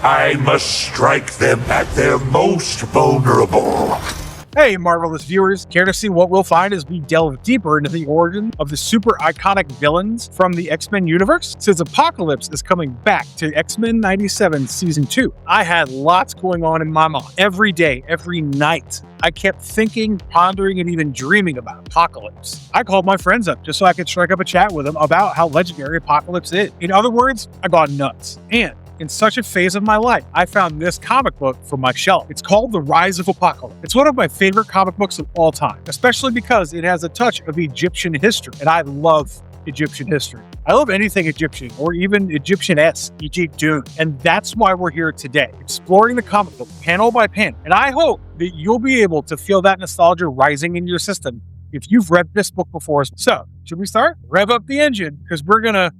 I must strike them at their most vulnerable. Hey, Marvelous viewers, care to see what we'll find as we delve deeper into the origin of the super iconic villains from the X-Men universe? Since Apocalypse is coming back to X-Men 97 Season 2, I had lots going on in my mind. Every day, every night, I kept thinking, pondering, and even dreaming about Apocalypse. I called my friends up just so I could strike up a chat with them about how legendary Apocalypse is. In other words, I got nuts. And in such a phase of my life, I found this comic book from my shelf. It's called The Rise of Apocalypse. It's one of my favorite comic books of all time, especially because it has a touch of Egyptian history, and I love Egyptian history. I love anything Egyptian, or even Egyptian-esque, e.g. Dune, and that's why we're here today, exploring the comic book panel by panel, and I hope that you'll be able to feel that nostalgia rising in your system if you've read this book before. So, should we start? Rev up the engine, because we're gonna,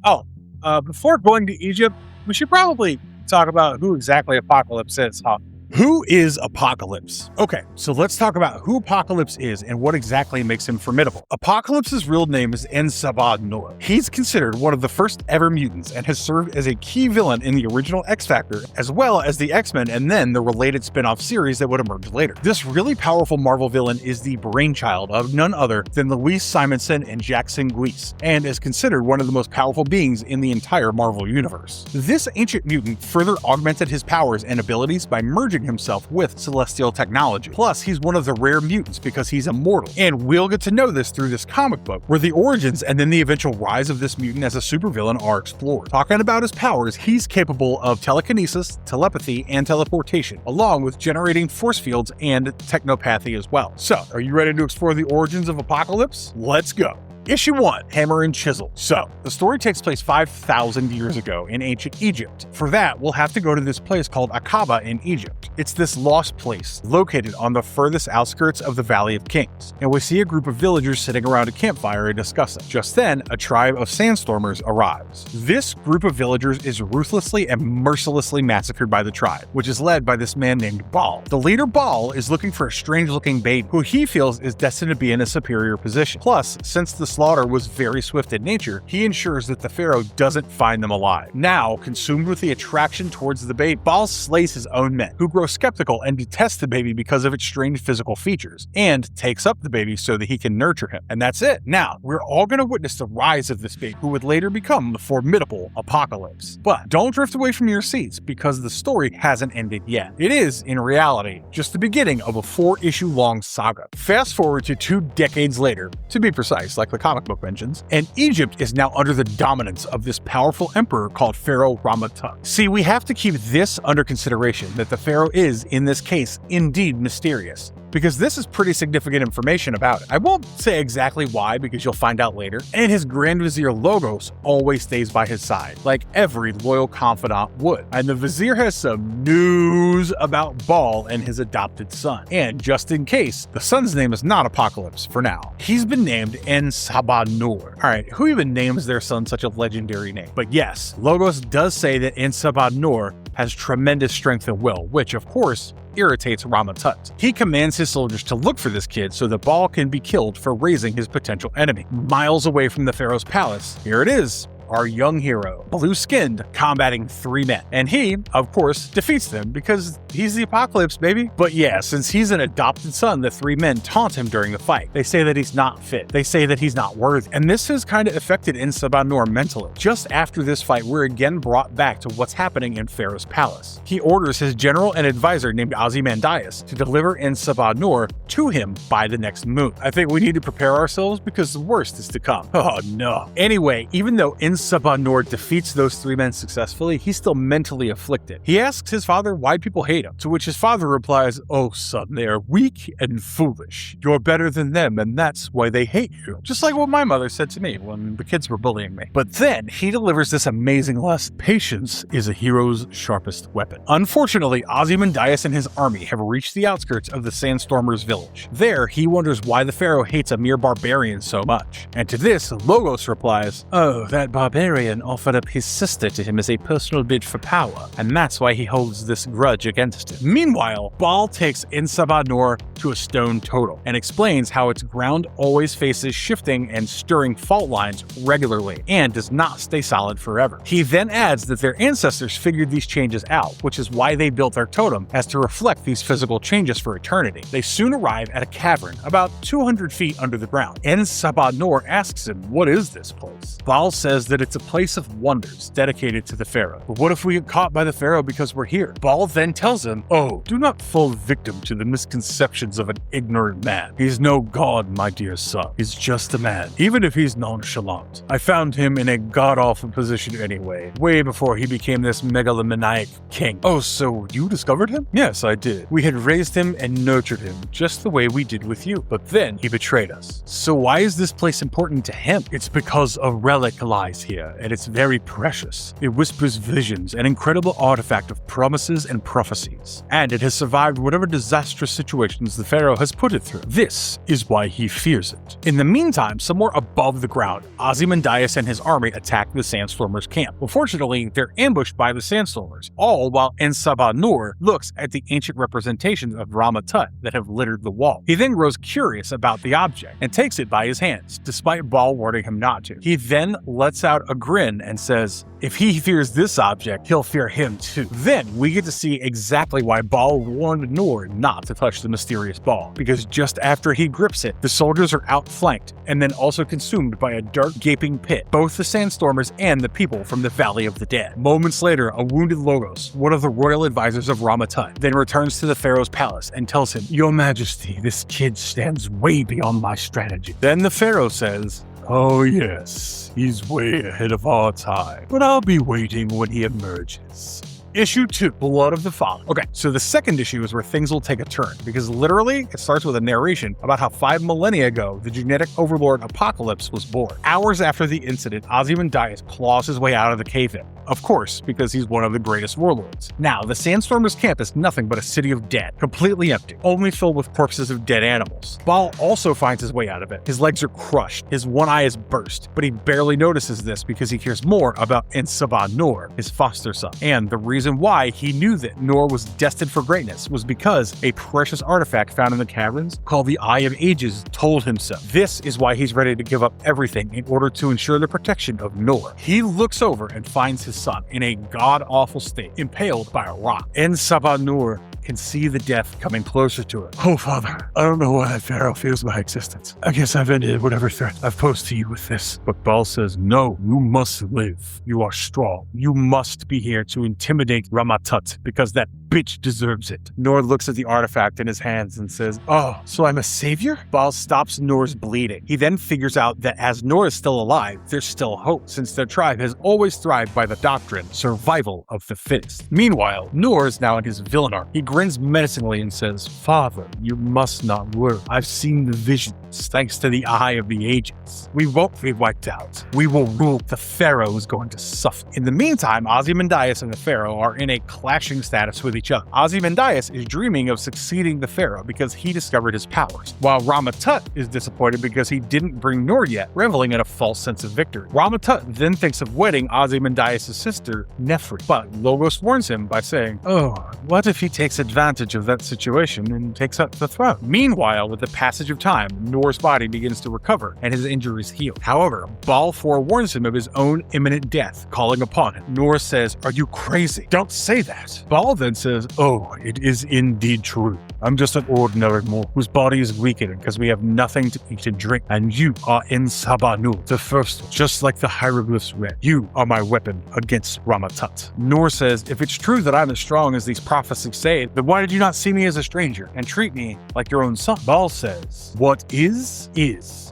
before going to Egypt, we should probably talk about who exactly Apocalypse is, huh? Who is Apocalypse? Okay, so let's talk about who Apocalypse is and what exactly makes him formidable. Apocalypse's real name is En-Sabah-Nur. He's considered one of the first ever mutants and has served as a key villain in the original X-Factor, as well as the X-Men and then the related spin-off series that would emerge later. This really powerful Marvel villain is the brainchild of none other than Louise Simonson and Jackson Guise, and is considered one of the most powerful beings in the entire Marvel universe. This ancient mutant further augmented his powers and abilities by merging himself with celestial technology. Plus, he's one of the rare mutants because he's immortal. And we'll get to know this through this comic book, where the origins and then the eventual rise of this mutant as a supervillain are explored. Talking about his powers, he's capable of telekinesis, telepathy, and teleportation, along with generating force fields and technopathy as well. So, are you ready to explore the origins of Apocalypse? Let's go. Issue 1, Hammer and Chisel. So, the story takes place 5,000 years ago in ancient Egypt. For that, we'll have to go to this place called Aqaba in Egypt. It's this lost place, located on the furthest outskirts of the Valley of Kings, and we see a group of villagers sitting around a campfire and discussing. Just then, a tribe of sandstormers arrives. This group of villagers is ruthlessly and mercilessly massacred by the tribe, which is led by this man named Baal. The leader, Baal, is looking for a strange-looking baby, who he feels is destined to be in a superior position. Plus, since the slaughter was very swift in nature, he ensures that the Pharaoh doesn't find them alive. Now, consumed with the attraction towards the baby, Baal slays his own men, who grow skeptical and detest the baby because of its strange physical features, and takes up the baby so that he can nurture him. And that's it. Now, we're all going to witness the rise of this baby, who would later become the formidable Apocalypse. But don't drift away from your seats, because the story hasn't ended yet. It is, in reality, just the beginning of a 4-issue-long saga. Fast forward to 2 decades later, to be precise, like the comic book mentions, and Egypt is now under the dominance of this powerful emperor called Pharaoh Rama-Tut. See, we have to keep this under consideration, that the Pharaoh is, in this case, indeed mysterious, because this is pretty significant information about it. I won't say exactly why, because you'll find out later. And his Grand Vizier Logos always stays by his side, like every loyal confidant would. And the Vizier has some news about Baal and his adopted son. And just in case, the son's name is not Apocalypse for now. He's been named En-Sabah-Nur. Alright, who even names their son such a legendary name? But yes, Logos does say that En-Sabah-Nur has tremendous strength and will, which of course irritates Rama-Tut. He commands his soldiers to look for this kid so that Baal can be killed for raising his potential enemy. Miles away from the Pharaoh's palace, here it is, our young hero, blue-skinned, combating 3 men. And he, of course, defeats them because he's the Apocalypse, baby. But yeah, since he's an adopted son, the 3 men taunt him during the fight. They say that he's not fit. They say that he's not worthy. And this has kind of affected En-Sabah-Nur mentally. Just after this fight, we're again brought back to what's happening in Pharaoh's palace. He orders his general and advisor named Ozymandias to deliver En-Sabah-Nur to him by the next moon. I think we need to prepare ourselves because the worst is to come. Oh no. Anyway, even though En-Sabah-Nur defeats those 3 men successfully, he's still mentally afflicted. He asks his father why people hate him, to which his father replies, "Oh son, they are weak and foolish. You're better than them, and that's why they hate you." Just like what my mother said to me when the kids were bullying me. But then he delivers this amazing lesson. Patience is a hero's sharpest weapon. Unfortunately, Ozymandias and his army have reached the outskirts of the Sandstormers village. There, he wonders why the Pharaoh hates a mere barbarian so much. And to this, Logos replies, "Oh, that barbarian barbarian offered up his sister to him as a personal bid for power, and that's why he holds this grudge against him. Meanwhile, Baal takes Ensabanur to a stone totem and explains how its ground always faces shifting and stirring fault lines regularly and does not stay solid forever. He then adds that their ancestors figured these changes out, which is why they built their totem as to reflect these physical changes for eternity. They soon arrive at a cavern about 200 feet under the ground. Ensabanur asks him, what is this place? Baal says that it's a place of wonders dedicated to the Pharaoh. But what if we get caught by the Pharaoh because we're here? Baal then tells him, oh, do not fall victim to the misconceptions of an ignorant man. He's no god, my dear son. He's just a man, even if he's nonchalant. I found him in a god-awful position anyway, way before he became this megalomaniac king. Oh, so you discovered him? Yes, I did. We had raised him and nurtured him just the way we did with you, but then he betrayed us. So why is this place important to him? It's because a relic lies here, and it's very precious. It whispers visions, an incredible artifact of promises and prophecies, and it has survived whatever disastrous situations the Pharaoh has put it through. This is why he fears it. In the meantime, somewhere above the ground, Ozymandias and his army attack the Sandstormers' camp. Unfortunately, they're ambushed by the Sandstormers, all while Ensabanur looks at the ancient representations of Rama-Tut that have littered the wall. He then grows curious about the object and takes it by his hands, despite Baal warning him not to. He then lets out a grin and says, if he fears this object, he'll fear him too. Then we get to see exactly why Baal warned Nur not to touch the mysterious ball, because just after he grips it, the soldiers are outflanked and then also consumed by a dark gaping pit, both the Sandstormers and the people from the Valley of the Dead. Moments later, a wounded Logos, one of the royal advisors of Rama-Tut, then returns to the Pharaoh's palace and tells him, Your Majesty, this kid stands way beyond my strategy. Then the Pharaoh says, oh yes, he's way ahead of our time, but I'll be waiting when he emerges. Issue 2, Blood of the Father. Okay, so the second issue is where things will take a turn, because literally it starts with a narration about how 5 millennia ago, the genetic overlord Apocalypse was born. Hours after the incident, Ozymandias claws his way out of the cave-in. Of course, because he's one of the greatest warlords. Now, the Sandstormers' camp is nothing but a city of dead, completely empty, only filled with corpses of dead animals. Baal also finds his way out of it. His legs are crushed, his one eye is burst, but he barely notices this because he hears more about Ensabanur, his foster son. And the reason why he knew that Nur was destined for greatness was because a precious artifact found in the caverns called the Eye of Ages told him so. This is why he's ready to give up everything in order to ensure the protection of Nur. He looks over and finds his son in a god-awful state, impaled by a rock. Ensabanur can see the death coming closer to it. Oh, Father, I don't know why that Pharaoh fears my existence. I guess I've ended whatever threat I've posed to you with this. But Baal says, no, you must live. You are strong. You must be here to intimidate Rama-Tut because that bitch deserves it. Nur looks at the artifact in his hands and says, oh, so I'm a savior? Baal stops Nur's bleeding. He then figures out that as Nur is still alive, there's still hope, since their tribe has always thrived by the doctrine, survival of the fittest. Meanwhile, Nur is now in his villain arc. He grins menacingly and says, Father, you must not worry. I've seen the visions, thanks to the Eye of the Ages. We won't be wiped out. We will rule. The Pharaoh is going to suffer. In the meantime, Ozymandias and the Pharaoh are in a clashing status with each other. Ozymandias is dreaming of succeeding the Pharaoh because he discovered his powers, while Rama-Tut is disappointed because he didn't bring Nur yet, reveling in a false sense of victory. Rama-Tut then thinks of wedding Ozymandias' sister, Nefri, but Logos warns him by saying, oh, what if he takes advantage of that situation and takes up the throne? Meanwhile, with the passage of time, Nur's body begins to recover and his injuries heal. However, Baal forewarns him of his own imminent death, calling upon him. Nur says, are you crazy? Don't say that. Baal then says, oh, it is indeed true. I'm just an ordinary mortal whose body is weakened because we have nothing to eat and drink, and you are Ensabanur, the first one, just like the hieroglyphs read. You are my weapon against Rama-Tut. Nur says, if it's true that I'm as strong as these prophecies say, then why did you not see me as a stranger and treat me like your own son? Baal says, what is.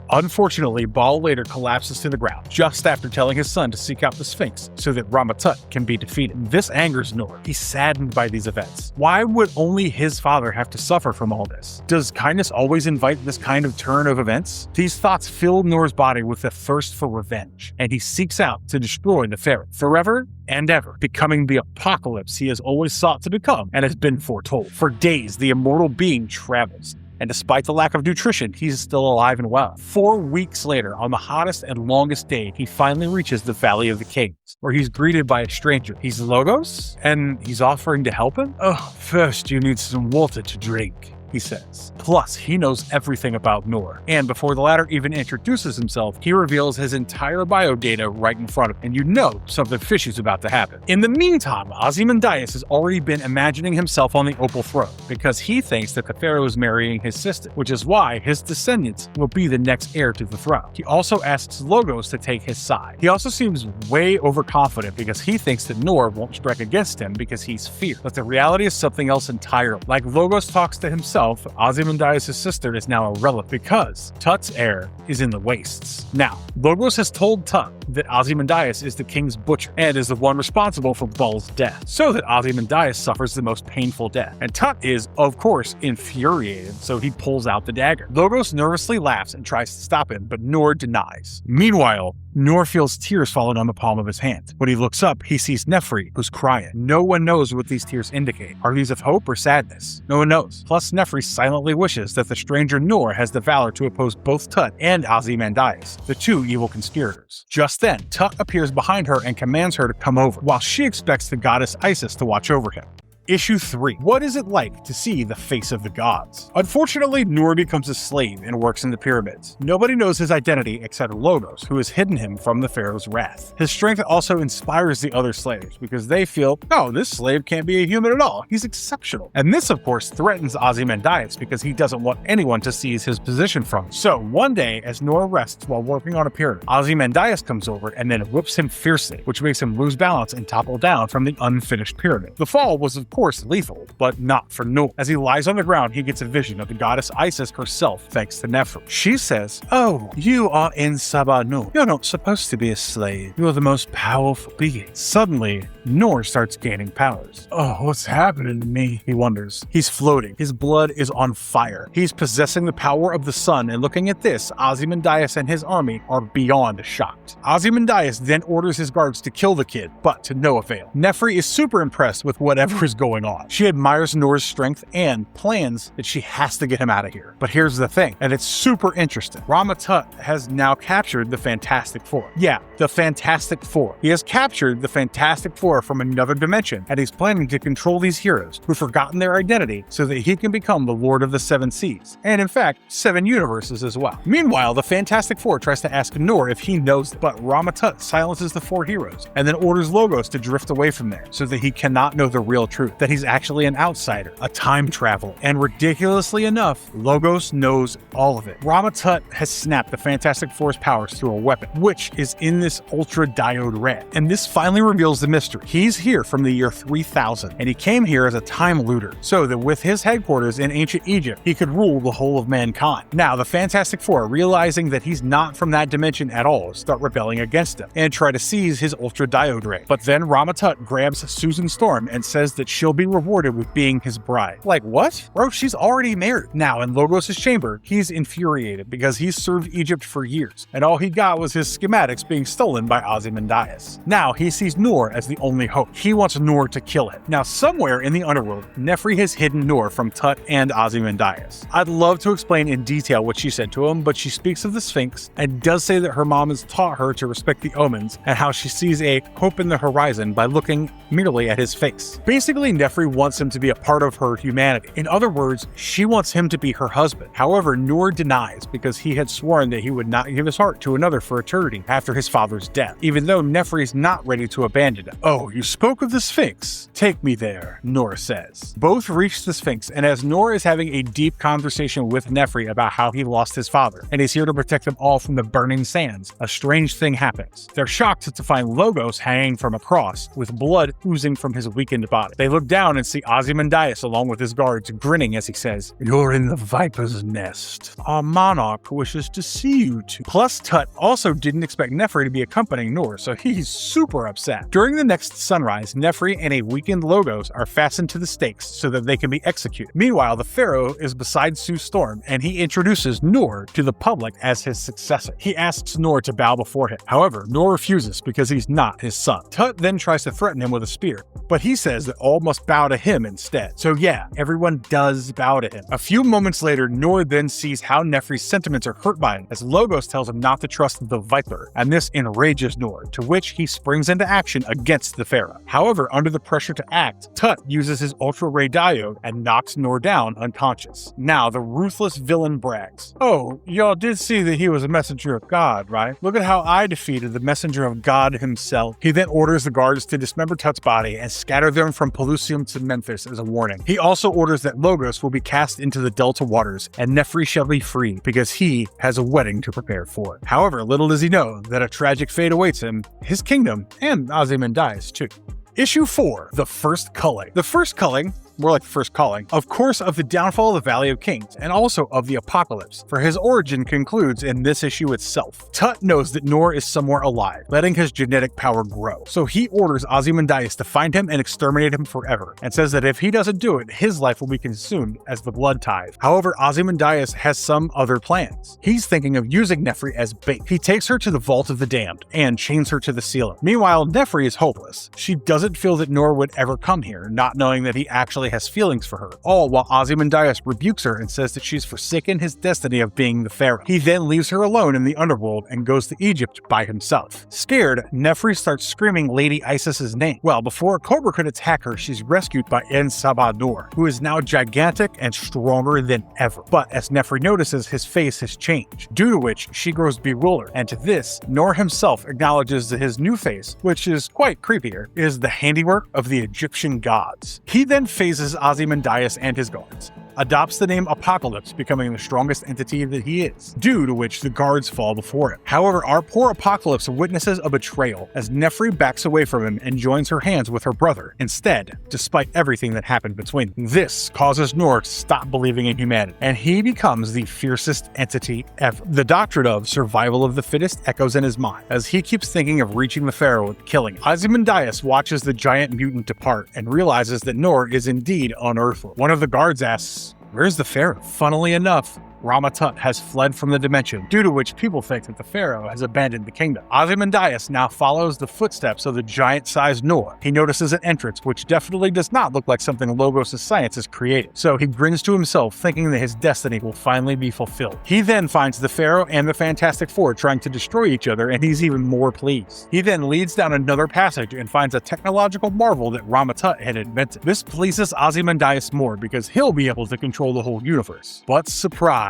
Unfortunately, Baal later collapses to the ground, just after telling his son to seek out the Sphinx so that Rama-Tut can be defeated. This angers Nur. He's saddened by these events. Why would only his father have to suffer from all this? Does kindness always invite this kind of turn of events? These thoughts fill Nur's body with a thirst for revenge, and he seeks out to destroy the Pharaoh forever and ever, becoming the apocalypse he has always sought to become and has been foretold. For days, the immortal being travels, and despite the lack of nutrition, he's still alive and well. 4 weeks later, on the hottest and longest day, he finally reaches the Valley of the Kings, where he's greeted by a stranger. He's Logos, and he's offering to help him? Oh, first you need some water to drink, he says. Plus, he knows everything about Noor. And before the latter even introduces himself, he reveals his entire biodata right in front of him. And you know something fishy is about to happen. In the meantime, Ozymandias has already been imagining himself on the Opal Throne because he thinks that the Pharaoh is marrying his sister, which is why his descendants will be the next heir to the throne. He also asks Logos to take his side. He also seems way overconfident because he thinks that Noor won't strike against him because he's feared. But the reality is something else entirely. Like Logos talks to himself, Ozymandias' sister is now a relic because Tut's heir is in the wastes. Now, Logos has told Tut that Ozymandias is the king's butcher and is the one responsible for Bul's death, so that Ozymandias suffers the most painful death. And Tut is, of course, infuriated, so he pulls out the dagger. Logos nervously laughs and tries to stop him, but Noor denies. Meanwhile, Noor feels tears falling on the palm of his hand. When he looks up, he sees Nefri, who's crying. No one knows what these tears indicate. Are these of hope or sadness? No one knows. Plus, Nefri silently wishes that the stranger Noor has the valor to oppose both Tut and Ozymandias, the two evil conspirators. Just then, Tut appears behind her and commands her to come over, while she expects the goddess Isis to watch over him. Issue 3. What is it like to see the face of the gods? Unfortunately, Noor becomes a slave and works in the pyramids. Nobody knows his identity except Logos, who has hidden him from the Pharaoh's wrath. His strength also inspires the other slaves because they feel, oh, this slave can't be a human at all. He's exceptional. And this, of course, threatens Ozymandias because he doesn't want anyone to seize his position from him. So one day, as Noor rests while working on a pyramid, Ozymandias comes over and then whips him fiercely, which makes him lose balance and topple down from the unfinished pyramid. The fall was, of course, lethal, but not for Noor. As he lies on the ground, he gets a vision of the goddess Isis herself, thanks to Nefri. She says, oh, you are in Sabah Noor. You're not supposed to be a slave. You're the most powerful being. Suddenly, Noor starts gaining powers. Oh, what's happening to me? He wonders. He's floating. His blood is on fire. He's possessing the power of the sun, and looking at this, Ozymandias and his army are beyond shocked. Ozymandias then orders his guards to kill the kid, but to no avail. Nefri is super impressed with whatever is going on. She admires Noor's strength and plans that she has to get him out of here. But here's the thing, and it's super interesting. Rama-Tut has now captured the Fantastic Four. Yeah, the Fantastic Four. He has captured the Fantastic Four from another dimension, and he's planning to control these heroes who've forgotten their identity so that he can become the Lord of the Seven Seas, and in fact, 7 universes as well. Meanwhile, the Fantastic Four tries to ask Noor if he knows, but Rama-Tut silences the 4 heroes, and then orders Logos to drift away from there so that he cannot know the real truth, that he's actually an outsider, a time traveler, and ridiculously enough, Logos knows all of it. Rama-Tut has snapped the Fantastic Four's powers through a weapon, which is in this ultra diode red, and this finally reveals the mystery. He's here from the year 3000, and he came here as a time looter, so that with his headquarters in ancient Egypt, he could rule the whole of mankind. Now, the Fantastic Four, realizing that he's not from that dimension at all, start rebelling against him, and try to seize his ultra diode ray. But then Rama-Tut grabs Susan Storm and says that she'll be rewarded with being his bride. Like, what? Bro, she's already married. Now, in Logos' chamber, he's infuriated because he's served Egypt for years, and all he got was his schematics being stolen by Ozymandias. Now, he sees Noor as the only hope. He wants Noor to kill him. Now, somewhere in the underworld, Nefri has hidden Noor from Tut and Ozymandias. I'd love to explain in detail what she said to him, but she speaks of the Sphinx and does say that her mom has taught her to respect the omens and how she sees a hope in the horizon by looking merely at his face. Basically, Nefri wants him to be a part of her humanity. In other words, she wants him to be her husband. However, Noor denies because he had sworn that he would not give his heart to another for eternity after his father's death, even though Nefri is not ready to abandon him. Oh, you spoke of the Sphinx. Take me there, Noor says. Both reach the Sphinx, and as Noor is having a deep conversation with Nefri about how he lost his father, and is here to protect them all from the burning sands, a strange thing happens. They're shocked to find Logos hanging from a cross, with blood oozing from his weakened body. They look down and see Ozymandias along with his guards, grinning as he says, "You're in the viper's nest. Our monarch wishes to see you too." Plus, Tut also didn't expect Nefri to be accompanying Noor, so he's super upset. During the next sunrise, Nefri and a weakened Logos are fastened to the stakes so that they can be executed. Meanwhile, the Pharaoh is beside Sue Storm, and he introduces Noor to the public as his successor. He asks Noor to bow before him. However, Noor refuses because he's not his son. Tut then tries to threaten him with a spear, but he says that all must bow to him instead. So yeah, everyone does bow to him. A few moments later, Noor then sees how Nefri's sentiments are hurt by him, as Logos tells him not to trust the Viper, and this enrages Noor, to which he springs into action against the Pharaoh. However, under the pressure to act, Tut uses his ultra-ray diode and knocks Noor down unconscious. Now, the ruthless villain brags, "Oh, y'all did see that he was a messenger of God, right? Look at how I defeated the messenger of God himself." He then orders the guards to dismember Tut's body and scatter them from Pelusium to Memphis as a warning. He also orders that Logos will be cast into the Delta waters and Nefri shall be free because he has a wedding to prepare for. However, little does he know that a tragic fate awaits him, his kingdom, and Ozymandias too. Issue 4, The First Culling. The First Culling, more like the first calling, of course, of the downfall of the Valley of Kings, and also of the apocalypse, for his origin concludes in this issue itself. Tut knows that Noor is somewhere alive, letting his genetic power grow. So he orders Ozymandias to find him and exterminate him forever, and says that if he doesn't do it, his life will be consumed as the blood tithe. However, Ozymandias has some other plans. He's thinking of using Nefri as bait. He takes her to the Vault of the Damned and chains her to the ceiling. Meanwhile, Nefri is hopeless. She doesn't feel that Noor would ever come here, not knowing that he actually has feelings for her, all while Ozymandias rebukes her and says that she's forsaken his destiny of being the Pharaoh. He then leaves her alone in the underworld and goes to Egypt by himself. Scared, Nefri starts screaming Lady Isis's name. Well, before a cobra could attack her, she's rescued by En Sabah Noor, who is now gigantic and stronger than ever. But as Nefri notices, his face has changed, due to which she grows bewildered, and to this, Noor himself acknowledges that his new face, which is quite creepier, is the handiwork of the Egyptian gods. He then phases Ozymandias and his guards, adopts the name Apocalypse, becoming the strongest entity that he is, due to which the guards fall before him. However, our poor Apocalypse witnesses a betrayal as Nefri backs away from him and joins her hands with her brother instead, despite everything that happened between them. This causes Noor to stop believing in humanity, and he becomes the fiercest entity ever. The doctrine of survival of the fittest echoes in his mind, as he keeps thinking of reaching the Pharaoh and killing him. Ozymandias watches the giant mutant depart and realizes that Noor is indeed unearthly. One of the guards asks, "Where's the Pharaoh?" Funnily enough, Rama-Tut has fled from the dimension, due to which people think that the Pharaoh has abandoned the kingdom. Ozymandias now follows the footsteps of the giant-sized Noor. He notices an entrance which definitely does not look like something Logos' science has created, so he grins to himself, thinking that his destiny will finally be fulfilled. He then finds the Pharaoh and the Fantastic Four trying to destroy each other, and he's even more pleased. He then leads down another passage and finds a technological marvel that Rama-Tut had invented. This pleases Ozymandias more because he'll be able to control the whole universe. But surprise!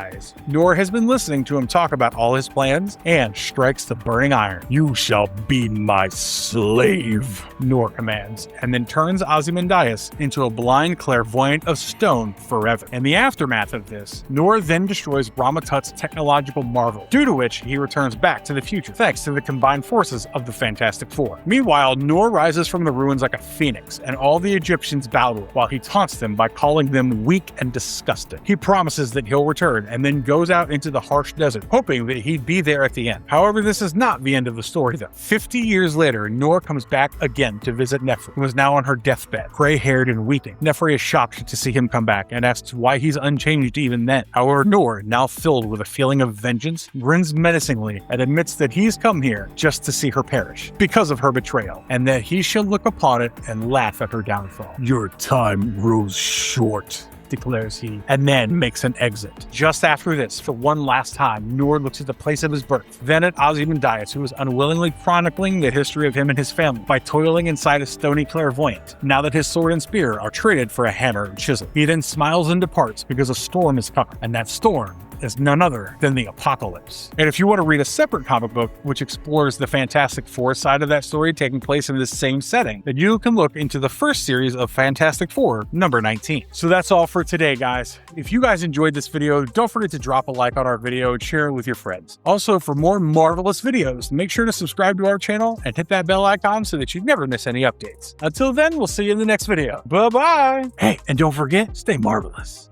Noor has been listening to him talk about all his plans and strikes the burning iron. "You shall be my slave," Noor commands, and then turns Ozymandias into a blind clairvoyant of stone forever. In the aftermath of this, Noor then destroys Rama-Tut's technological marvel, due to which he returns back to the future, thanks to the combined forces of the Fantastic Four. Meanwhile, Noor rises from the ruins like a phoenix, and all the Egyptians bow to him, while he taunts them by calling them weak and disgusting. He promises that he'll return and then goes out into the harsh desert, hoping that he'd be there at the end. However, this is not the end of the story though. 50 years later, Noor comes back again to visit Nefri, who is now on her deathbed, gray-haired and weeping. Nefri is shocked to see him come back and asks why he's unchanged even then. However, Noor, now filled with a feeling of vengeance, grins menacingly and admits that he's come here just to see her perish because of her betrayal, and that he shall look upon it and laugh at her downfall. Your time grows short, declares he, and then makes an exit. Just after this, for one last time, Noor looks at the place of his birth, then at Ozymandias, who is unwillingly chronicling the history of him and his family by toiling inside a stony clairvoyant, now that his sword and spear are traded for a hammer and chisel. He then smiles and departs because a storm is coming, and that storm is none other than the Apocalypse. And if you want to read a separate comic book which explores the Fantastic Four side of that story taking place in this same setting, then you can look into the first series of Fantastic Four, number 19. So that's all for today, guys. If you guys enjoyed this video, don't forget to drop a like on our video and share it with your friends. Also, for more marvelous videos, make sure to subscribe to our channel and hit that bell icon so that you never miss any updates. Until then, we'll see you in the next video. Bye-bye! Hey, and don't forget, stay marvelous.